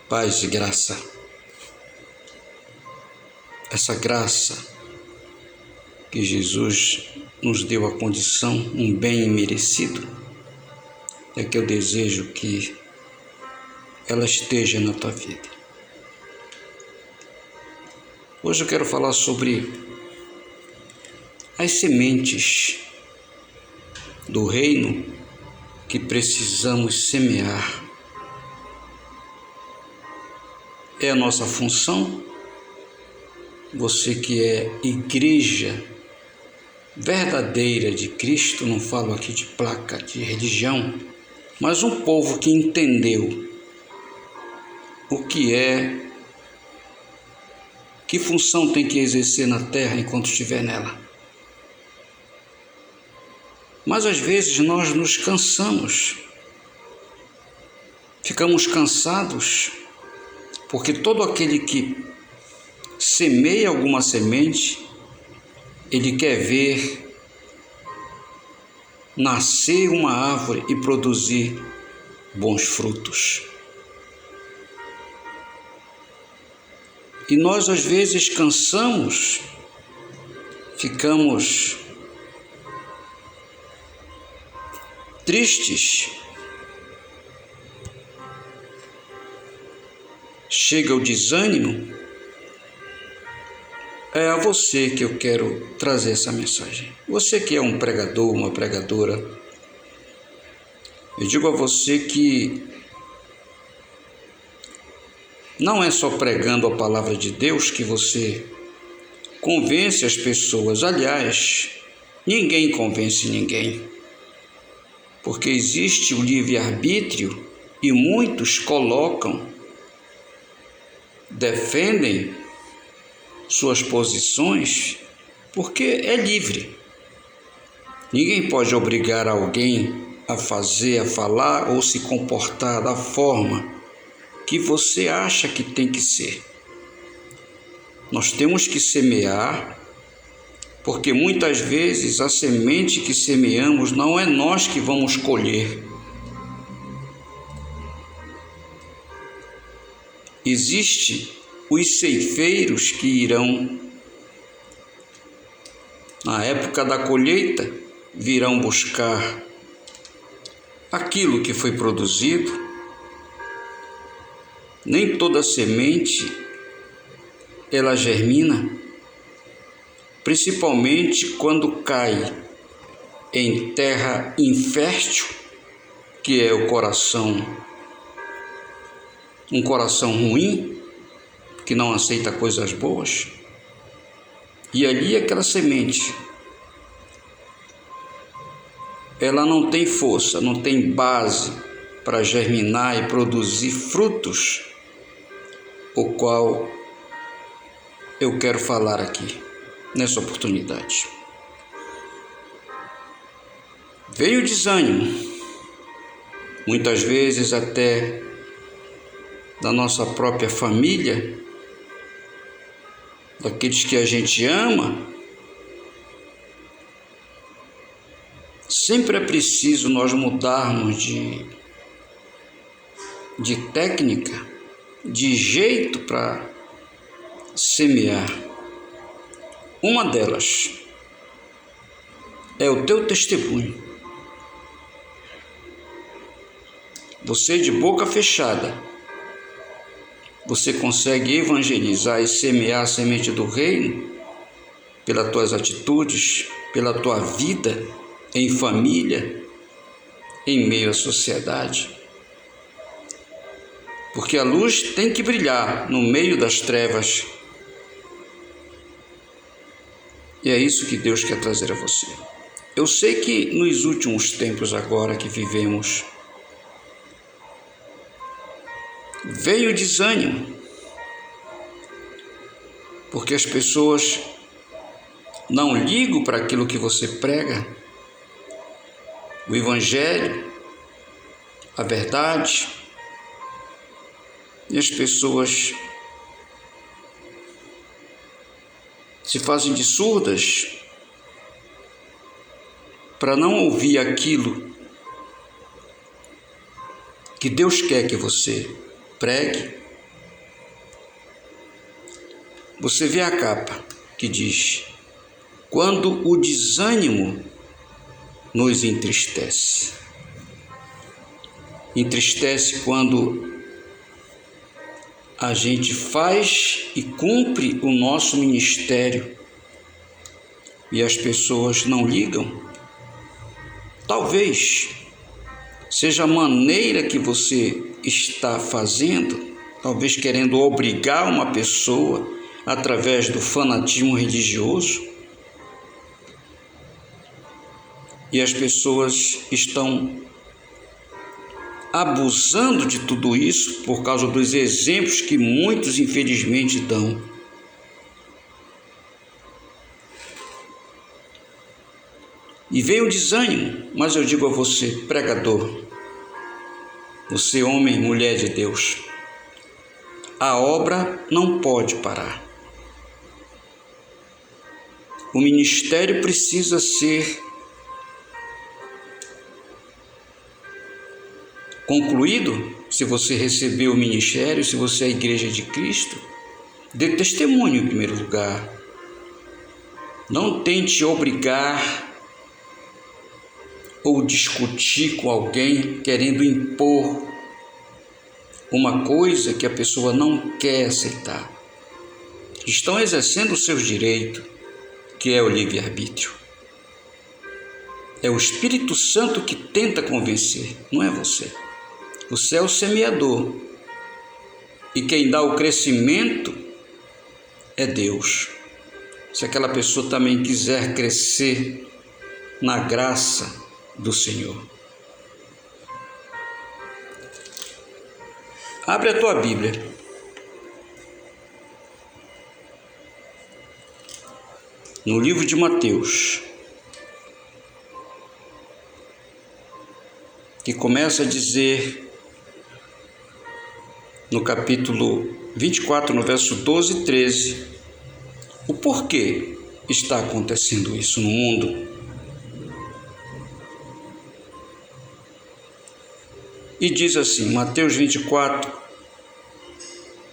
Paz e graça. Essa graça que Jesus nos deu a condição, um bem merecido, é que eu desejo que ela esteja na tua vida. Hoje eu quero falar sobre as sementes do reino que precisamos semear. É a nossa função. Você que é igreja verdadeira de Cristo, não falo aqui de placa de religião, mas um povo que entendeu o que é, que função tem que exercer na terra enquanto estiver nela. Mas às vezes nós nos cansamos, ficamos cansados, porque todo aquele que semeia alguma semente, ele quer ver nascer uma árvore e produzir bons frutos. E nós às vezes cansamos, ficamos tristes, chega o desânimo. É a você que eu quero trazer essa mensagem. Você que é um pregador, uma pregadora, eu digo a você que não é só pregando a palavra de Deus que você convence as pessoas. Aliás, ninguém convence ninguém, porque existe o livre-arbítrio e muitos defendem suas posições porque é livre. Ninguém pode obrigar alguém a fazer, a falar ou se comportar da forma que você acha que tem que ser. Nós temos que semear, porque muitas vezes a semente que semeamos não é nós que vamos colher. Existem os ceifeiros que irão, na época da colheita, virão buscar aquilo que foi produzido. Nem toda semente ela germina, principalmente quando cai em terra infértil, que é o coração, um coração ruim, que não aceita coisas boas. E ali aquela semente, ela não tem força, não tem base para germinar e produzir frutos, o qual eu quero falar aqui, nessa oportunidade. Veio o desânimo, muitas vezes até da nossa própria família, daqueles que a gente ama. Sempre é preciso nós mudarmos de técnica, de jeito para semear. Uma delas é o teu testemunho. Você de boca fechada, você consegue evangelizar e semear a semente do reino pelas tuas atitudes, pela tua vida em família, em meio à sociedade. Porque a luz tem que brilhar no meio das trevas. E é isso que Deus quer trazer a você. Eu sei que nos últimos tempos agora que vivemos, veio o desânimo, porque as pessoas não ligam para aquilo que você prega, o evangelho, a verdade, e as pessoas se fazem de surdas para não ouvir aquilo que Deus quer que você pregue, você vê a capa que diz: quando o desânimo nos entristece. Entristece quando a gente faz e cumpre o nosso ministério e as pessoas não ligam. Talvez seja a maneira que você está fazendo, talvez querendo obrigar uma pessoa através do fanatismo religioso, e as pessoas estão abusando de tudo isso por causa dos exemplos que muitos infelizmente dão. E vem o desânimo, mas eu digo a você, pregador, você homem e mulher de Deus, a obra não pode parar. O ministério precisa ser concluído. Se você recebeu o ministério, se você é a igreja de Cristo, dê testemunho em primeiro lugar. Não tente obrigar ou discutir com alguém querendo impor uma coisa que a pessoa não quer aceitar. Estão exercendo o seu direito, que é o livre-arbítrio. É o Espírito Santo que tenta convencer, não é você. Você é o semeador. E quem dá o crescimento é Deus. Se aquela pessoa também quiser crescer na graça do Senhor. Abre a tua Bíblia. No livro de Mateus, que começa a dizer no capítulo 24, no verso 12 e 13, o porquê está acontecendo isso no mundo. E diz assim, Mateus 24,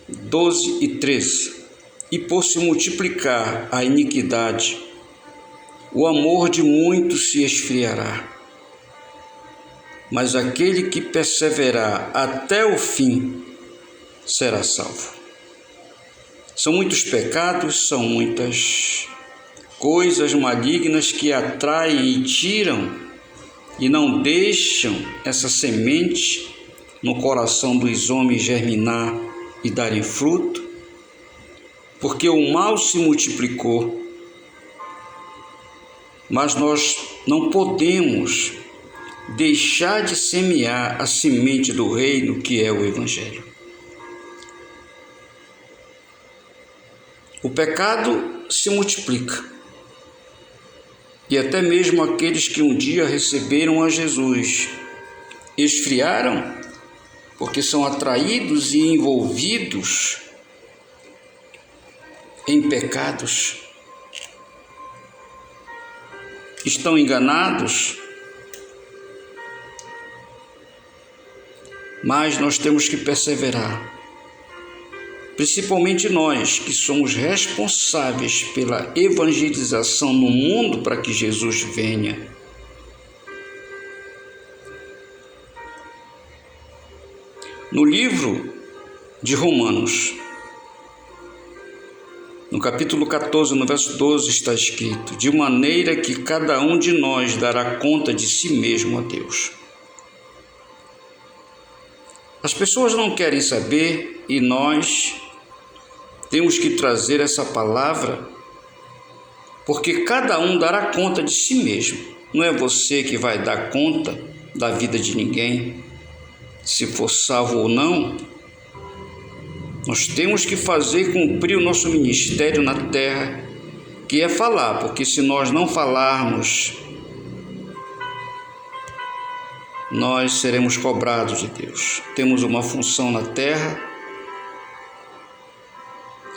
12 e 13: e por se multiplicar a iniquidade, o amor de muitos se esfriará, mas aquele que perseverar até o fim será salvo. São muitos pecados, são muitas coisas malignas que atraem e tiram e não deixam essa semente no coração dos homens germinar e darem fruto, porque o mal se multiplicou. Mas nós não podemos deixar de semear a semente do reino, que é o Evangelho. O pecado se multiplica. E até mesmo aqueles que um dia receberam a Jesus esfriaram, porque são atraídos e envolvidos em pecados. Estão enganados, mas nós temos que perseverar. Principalmente nós, que somos responsáveis pela evangelização no mundo para que Jesus venha. No livro de Romanos, no capítulo 14, no verso 12, está escrito: de maneira que cada um de nós dará conta de si mesmo a Deus. As pessoas não querem saber e nós temos que trazer essa palavra, porque cada um dará conta de si mesmo. Não é você que vai dar conta da vida de ninguém, se for salvo ou não. Nós temos que fazer cumprir o nosso ministério na terra, que é falar, porque se nós não falarmos, nós seremos cobrados de Deus. Temos uma função na terra,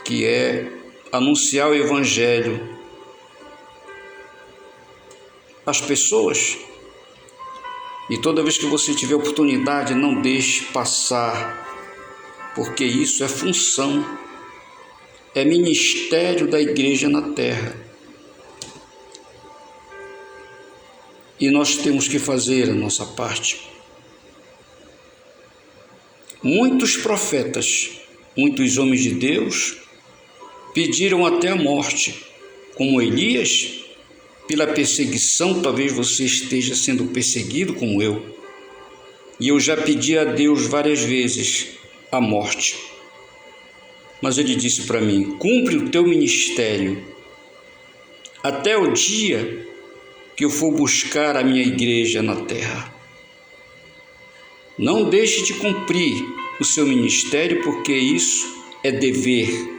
que é anunciar o Evangelho às pessoas. E toda vez que você tiver oportunidade, não deixe passar, porque isso é função, é ministério da igreja na terra. E nós temos que fazer a nossa parte. Muitos profetas, muitos homens de Deus pediram até a morte, como Elias, pela perseguição. Talvez você esteja sendo perseguido como eu. E eu já pedi a Deus várias vezes a morte. Mas ele disse para mim: cumpre o teu ministério até o dia que eu for buscar a minha igreja na terra. Não deixe de cumprir o seu ministério, porque isso é dever.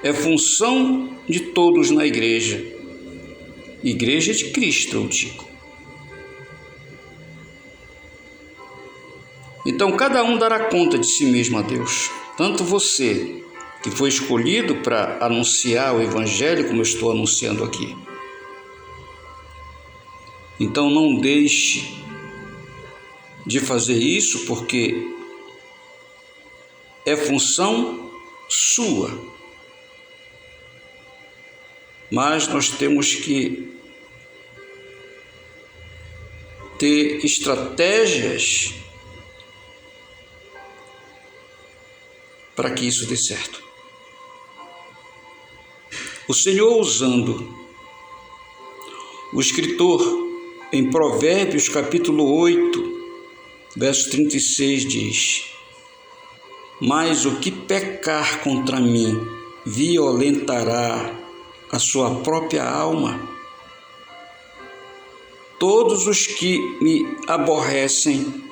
É função de todos na igreja. Igreja de Cristo, eu digo. Então, cada um dará conta de si mesmo a Deus. Tanto você, que foi escolhido para anunciar o Evangelho, como eu estou anunciando aqui. Então, não deixe de fazer isso, porque é função sua. Mas nós temos que ter estratégias para que isso dê certo. O Senhor, usando o escritor em Provérbios capítulo 8, verso 36, diz: mas o que pecar contra mim violentará a sua própria alma. Todos os que me aborrecem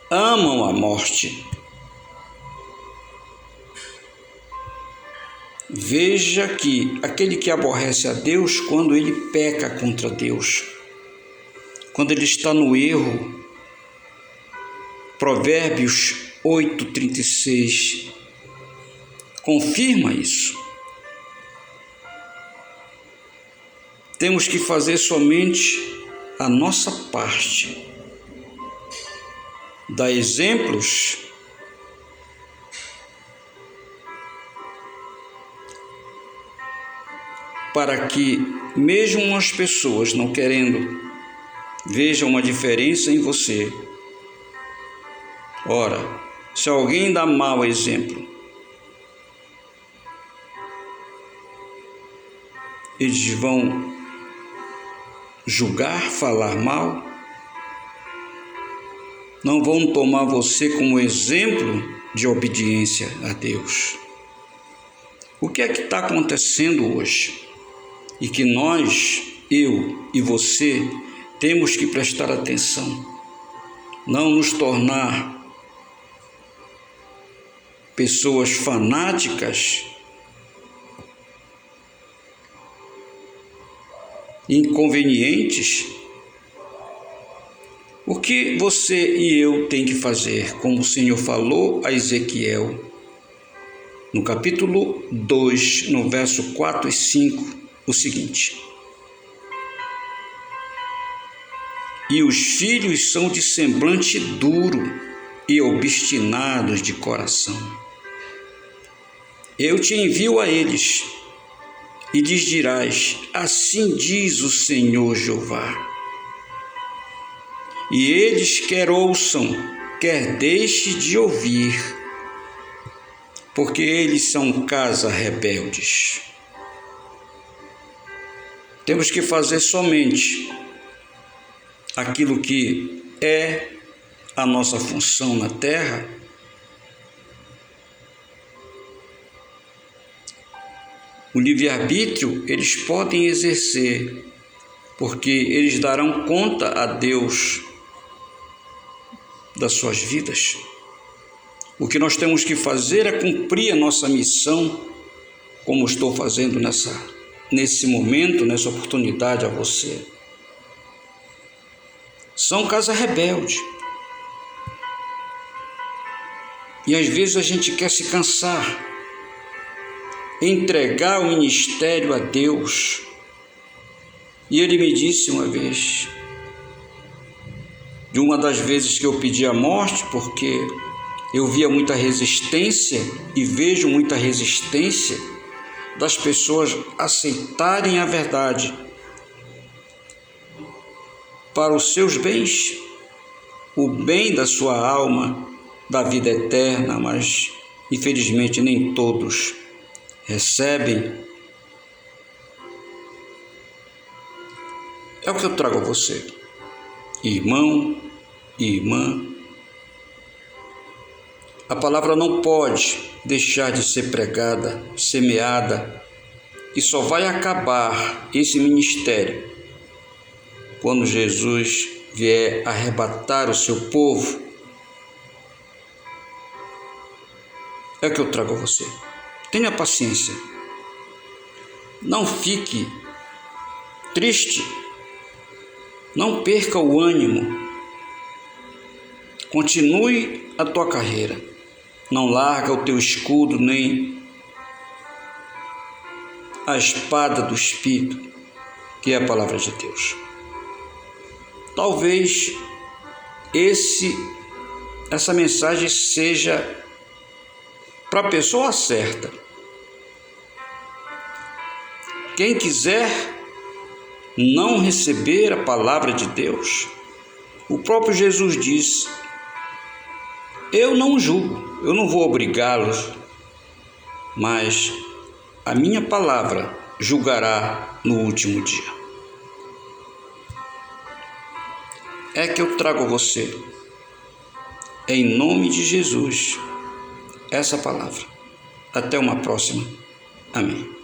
amam a morte. Veja que aquele que aborrece a Deus, quando ele peca contra Deus, quando ele está no erro, Provérbios 8:36 confirma isso. Temos que fazer somente a nossa parte, dar exemplos para que, mesmo as pessoas não querendo, vejam uma diferença em você. Ora, se alguém dá mau exemplo, eles vão julgar, falar mal, não vão tomar você como exemplo de obediência a Deus. O que é que está acontecendo hoje? E que nós, eu e você, temos que prestar atenção. Não nos tornar pessoas fanáticas, inconvenientes. O que você e eu tem que fazer? Como o Senhor falou a Ezequiel, no capítulo 2, no verso 4 e 5, o seguinte: e os filhos são de semblante duro e obstinados de coração. Eu te envio a eles, e lhes dirás: assim diz o Senhor Jeová. E eles quer ouçam, quer deixe de ouvir, porque eles são casa rebeldes. Temos que fazer somente aquilo que é a nossa função na terra. O livre-arbítrio eles podem exercer, porque eles darão conta a Deus das suas vidas. O que nós temos que fazer é cumprir a nossa missão, como estou fazendo nesse momento, nessa oportunidade a você. São casa rebelde. E às vezes a gente quer se cansar, entregar o ministério a Deus. E ele me disse uma vez, de uma das vezes que eu pedi a morte, porque Eu via muita resistência e vejo muita resistência das pessoas aceitarem a verdade para os seus bens, o bem da sua alma, da vida eterna, mas infelizmente nem todos recebem. É o que eu trago a você, irmão e irmã. A palavra não pode deixar de ser pregada, semeada, e só vai acabar esse ministério quando Jesus vier arrebatar o seu povo. É o que eu trago a você. Tenha paciência. Não fique triste. Não perca o ânimo. Continue a tua carreira. Não larga o teu escudo nem a espada do Espírito, que é a palavra de Deus. Talvez essa mensagem seja para a pessoa certa. Quem quiser não receber a palavra de Deus, o próprio Jesus disse: eu não julgo, eu não vou obrigá-los, mas a minha palavra julgará no último dia. É que eu trago a você, em nome de Jesus, essa palavra. Até uma próxima. Amém.